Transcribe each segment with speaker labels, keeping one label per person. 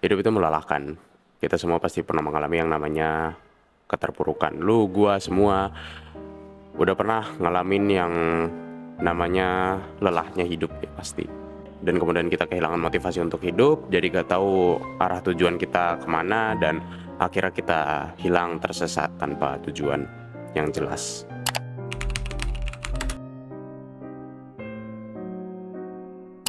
Speaker 1: Hidup itu melelahkan. Kita semua pasti pernah mengalami yang namanya keterpurukan. Lu, gua, semua udah pernah ngalamin yang namanya lelahnya hidup ya pasti. Dan kemudian kita kehilangan motivasi untuk hidup, jadi gak tahu arah tujuan kita kemana, dan akhirnya kita hilang tersesat tanpa tujuan yang jelas.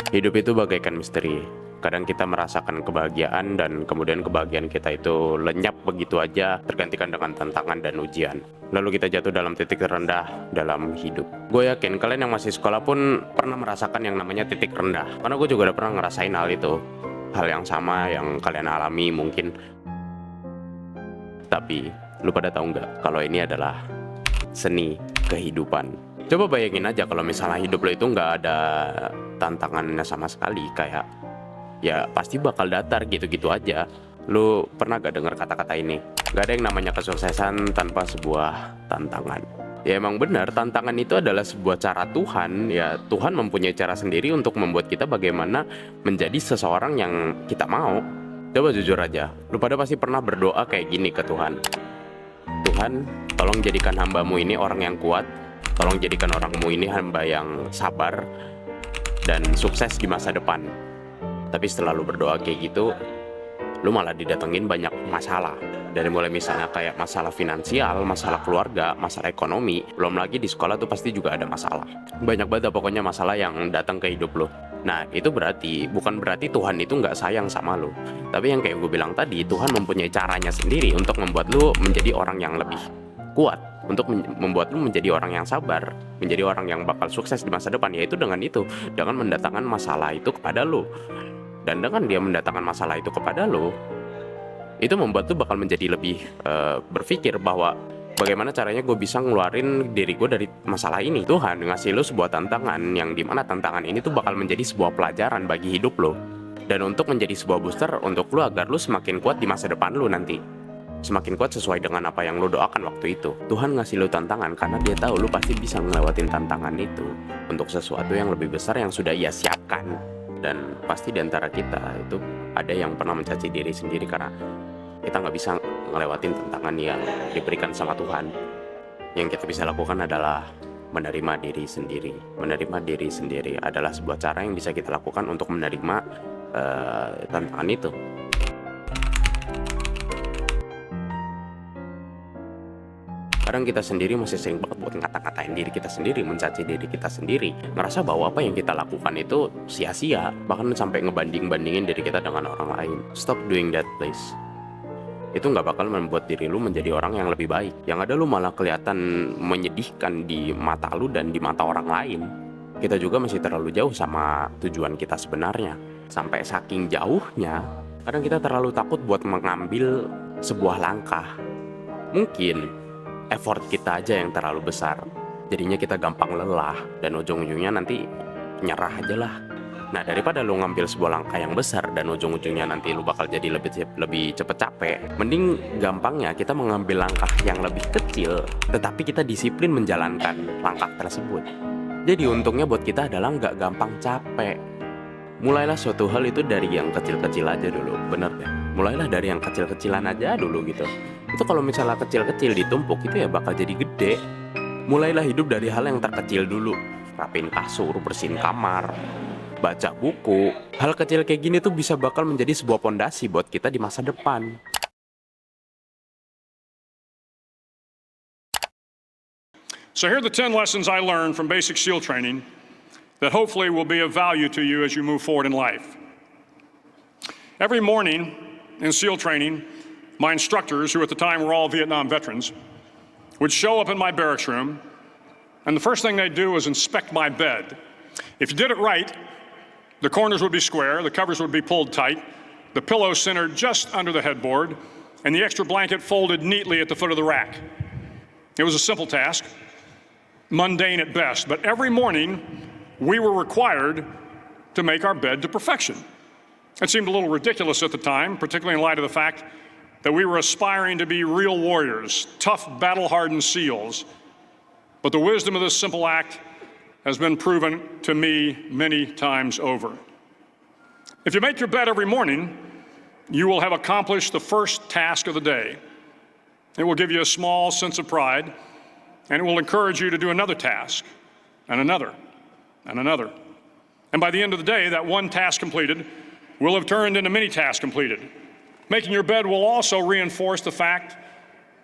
Speaker 1: Hidup itu bagaikan misteri. Kadang kita merasakan kebahagiaan dan kemudian kebahagiaan kita itu lenyap begitu aja, tergantikan dengan tantangan dan ujian. Lalu kita jatuh dalam titik terendah dalam hidup. Gue yakin kalian yang masih sekolah pun pernah merasakan yang namanya titik rendah. Karena gue juga udah pernah ngerasain hal itu. Hal yang sama yang kalian alami mungkin. Tapi, lu pada tahu nggak kalau ini adalah seni kehidupan. Coba bayangin aja kalau misalnya hidup lo itu nggak ada tantangannya sama sekali, kayak ya pasti bakal datar gitu-gitu aja. Lu pernah gak dengar kata-kata ini? Gak ada yang namanya kesuksesan tanpa sebuah tantangan. Ya emang benar, tantangan itu adalah sebuah cara Tuhan. Ya Tuhan mempunyai cara sendiri untuk membuat kita bagaimana menjadi seseorang yang kita mau. Coba jujur aja, lu pada pasti pernah berdoa kayak gini ke Tuhan. Tuhan, tolong jadikan hambamu ini orang yang kuat. Tolong jadikan orangmu ini hamba yang sabar dan sukses di masa depan. Tapi setelah lu berdoa kayak gitu, lu malah didatengin banyak masalah. Dari mulai misalnya kayak masalah finansial, masalah keluarga, masalah ekonomi. Belum lagi di sekolah tuh pasti juga ada masalah. Banyak banget pokoknya masalah yang datang ke hidup lu. Nah itu bukan berarti Tuhan itu nggak sayang sama lu. Tapi yang kayak gue bilang tadi, Tuhan mempunyai caranya sendiri untuk membuat lu menjadi orang yang lebih kuat, untuk membuat lu menjadi orang yang sabar, menjadi orang yang bakal sukses di masa depan. Yaitu dengan mendatangkan masalah itu kepada lu. Dan dengan dia mendatangkan masalah itu kepada lo, itu membuat lo bakal menjadi lebih berpikir bahwa bagaimana caranya gue bisa ngeluarin diri gue dari masalah ini. Tuhan ngasih lo sebuah tantangan yang dimana tantangan ini tuh bakal menjadi sebuah pelajaran bagi hidup lo. Dan untuk menjadi sebuah booster untuk lo agar lo semakin kuat di masa depan lo nanti. Semakin kuat sesuai dengan apa yang lo doakan waktu itu. Tuhan ngasih lo tantangan karena dia tahu lo pasti bisa ngelewatin tantangan itu untuk sesuatu yang lebih besar yang sudah ia siapkan. Dan pasti diantara kita itu ada yang pernah mencaci diri sendiri karena kita nggak bisa ngelewatin tantangan yang diberikan sama Tuhan. Yang kita bisa lakukan adalah menerima diri sendiri. Menerima diri sendiri adalah sebuah cara yang bisa kita lakukan untuk menerima tantangan itu. Kadang kita sendiri masih sering banget buat ngata-ngatain diri kita sendiri, mencaci diri kita sendiri, ngerasa bahwa apa yang kita lakukan itu sia-sia, bahkan sampai ngebanding-bandingin diri kita dengan orang lain. Stop doing that, please. Itu nggak bakal membuat diri lu menjadi orang yang lebih baik. Yang ada lu malah kelihatan menyedihkan di mata lu dan di mata orang lain. Kita juga masih terlalu jauh sama tujuan kita sebenarnya. Sampai saking jauhnya, kadang kita terlalu takut buat mengambil sebuah langkah. Mungkin effort kita aja yang terlalu besar, jadinya kita gampang lelah dan ujung-ujungnya nanti nyerah aja lah. Nah daripada lu ngambil sebuah langkah yang besar dan ujung-ujungnya nanti lu bakal jadi lebih cepet capek, mending gampangnya kita mengambil langkah yang lebih kecil tetapi kita disiplin menjalankan langkah tersebut. Jadi untungnya buat kita adalah nggak gampang capek. Mulailah suatu hal itu dari yang kecil-kecil aja dulu, bener deh. Mulailah dari yang kecil-kecilan aja dulu gitu. Itu kalau misalnya kecil-kecil ditumpuk itu ya bakal jadi gede. Mulailah hidup dari hal yang terkecil dulu. Rapiin kasur, bersihin kamar, baca buku. Hal kecil kayak gini tuh bisa bakal menjadi sebuah pondasi buat kita di masa depan.
Speaker 2: So here are the 10 lessons I learned from basic SEAL training that hopefully will be of value to you as you move forward in life. Every morning in SEAL training, my instructors, who at the time were all Vietnam veterans, would show up in my barracks room, and the first thing they'd do was inspect my bed. If you did it right, the corners would be square, the covers would be pulled tight, the pillow centered just under the headboard, and the extra blanket folded neatly at the foot of the rack. It was a simple task, mundane at best, but every morning we were required to make our bed to perfection. It seemed a little ridiculous at the time, particularly in light of the fact that we were aspiring to be real warriors, tough, battle-hardened SEALs. But the wisdom of this simple act has been proven to me many times over. If you make your bed every morning, you will have accomplished the first task of the day. It will give you a small sense of pride, and it will encourage you to do another task, and another, and another. And by the end of the day, that one task completed will have turned into many tasks completed. Making your bed will also reinforce the fact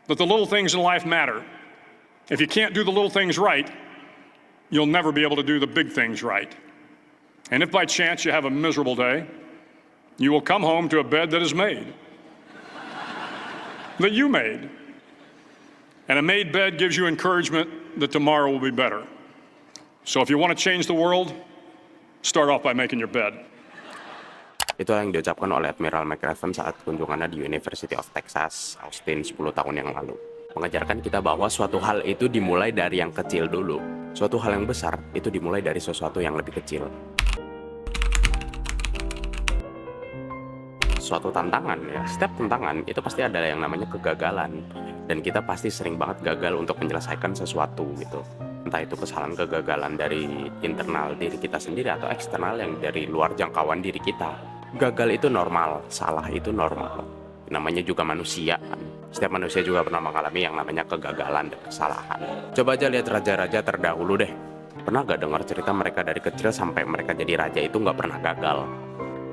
Speaker 2: that the little things in life matter. If you can't do the little things right, you'll never be able to do the big things right. And if by chance you have a miserable day, you will come home to a bed that is made, that you made. And a made bed gives you encouragement that tomorrow will be better. So if you want to change the world, start off by making your bed.
Speaker 1: Itulah yang diucapkan oleh Admiral McRaven saat kunjungannya di University of Texas, Austin 10 tahun yang lalu. Mengajarkan kita bahwa suatu hal itu dimulai dari yang kecil dulu. Suatu hal yang besar itu dimulai dari sesuatu yang lebih kecil. Suatu tantangan ya, setiap tantangan itu pasti ada yang namanya kegagalan. Dan kita pasti sering banget gagal untuk menyelesaikan sesuatu gitu. Entah itu kesalahan kegagalan dari internal diri kita sendiri atau eksternal yang dari luar jangkauan diri kita. Gagal itu normal, salah itu normal. Namanya juga manusia kan. Setiap manusia juga pernah mengalami yang namanya kegagalan dan kesalahan. Coba aja lihat raja-raja terdahulu deh. Pernah gak dengar cerita mereka dari kecil sampai mereka jadi raja itu gak pernah gagal?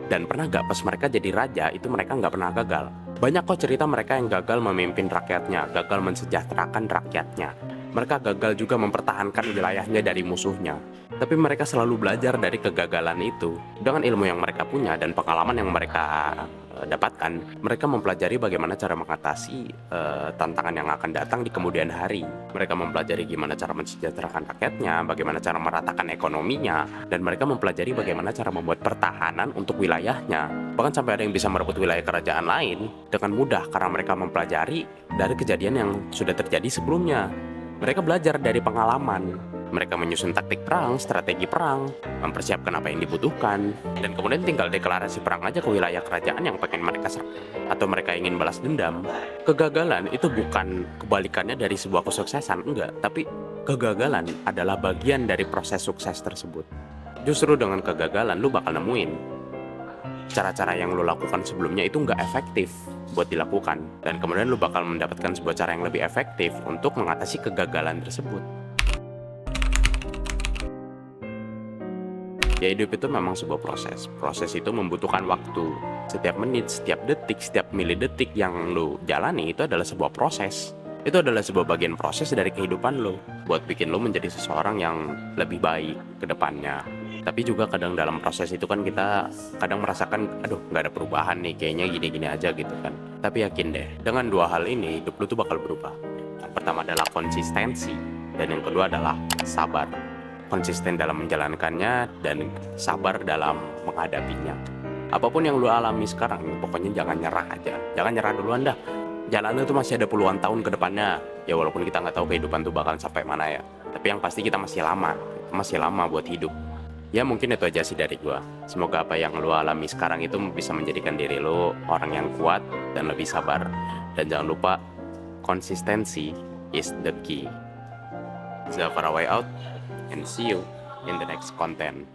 Speaker 1: Dan pernah gak pas mereka jadi raja itu mereka gak pernah gagal? Banyak kok cerita mereka yang gagal memimpin rakyatnya, gagal mensejahterakan rakyatnya. Mereka gagal juga mempertahankan wilayahnya dari musuhnya. Tapi mereka selalu belajar dari kegagalan itu. Dengan ilmu yang mereka punya dan pengalaman yang mereka dapatkan, mereka mempelajari bagaimana cara mengatasi tantangan yang akan datang di kemudian hari. Mereka mempelajari gimana cara mensejahterakan rakyatnya, bagaimana cara meratakan ekonominya, dan mereka mempelajari bagaimana cara membuat pertahanan untuk wilayahnya. Bahkan sampai ada yang bisa merebut wilayah kerajaan lain dengan mudah karena mereka mempelajari dari kejadian yang sudah terjadi sebelumnya. Mereka belajar dari pengalaman. Mereka menyusun taktik perang, strategi perang, mempersiapkan apa yang dibutuhkan, dan kemudian tinggal deklarasi perang aja ke wilayah kerajaan yang pengen mereka serang, atau mereka ingin balas dendam. Kegagalan itu bukan kebalikannya dari sebuah kesuksesan, enggak, tapi kegagalan adalah bagian dari proses sukses tersebut. Justru dengan kegagalan lu bakal nemuin cara-cara yang lu lakukan sebelumnya itu nggak efektif buat dilakukan, dan kemudian lu bakal mendapatkan sebuah cara yang lebih efektif untuk mengatasi kegagalan tersebut. Ya, hidup itu memang sebuah proses. Proses itu membutuhkan waktu. Setiap menit, setiap detik, setiap milidetik yang lu jalani itu adalah sebuah proses. Itu adalah sebuah bagian proses dari kehidupan lu buat bikin lu menjadi seseorang yang lebih baik ke depannya. Tapi juga kadang dalam proses itu kan kita kadang merasakan, aduh nggak ada perubahan nih, kayaknya gini-gini aja gitu kan. Tapi yakin deh, dengan dua hal ini hidup lu tuh bakal berubah. Yang pertama adalah konsistensi, dan yang kedua adalah sabar. Konsisten dalam menjalankannya dan sabar dalam menghadapinya. Apapun yang lu alami sekarang, pokoknya jangan nyerah aja. Jangan nyerah duluan dah. Jalannya tuh masih ada puluhan tahun ke depannya. Ya walaupun kita nggak tahu kehidupan tuh bakal sampai mana ya. Tapi yang pasti kita masih lama buat hidup. Ya mungkin itu aja sih dari gua. Semoga apa yang lu alami sekarang itu bisa menjadikan diri lu orang yang kuat dan lebih sabar. Dan jangan lupa, konsistensi is the key. Zafar way out, and see you in the next content.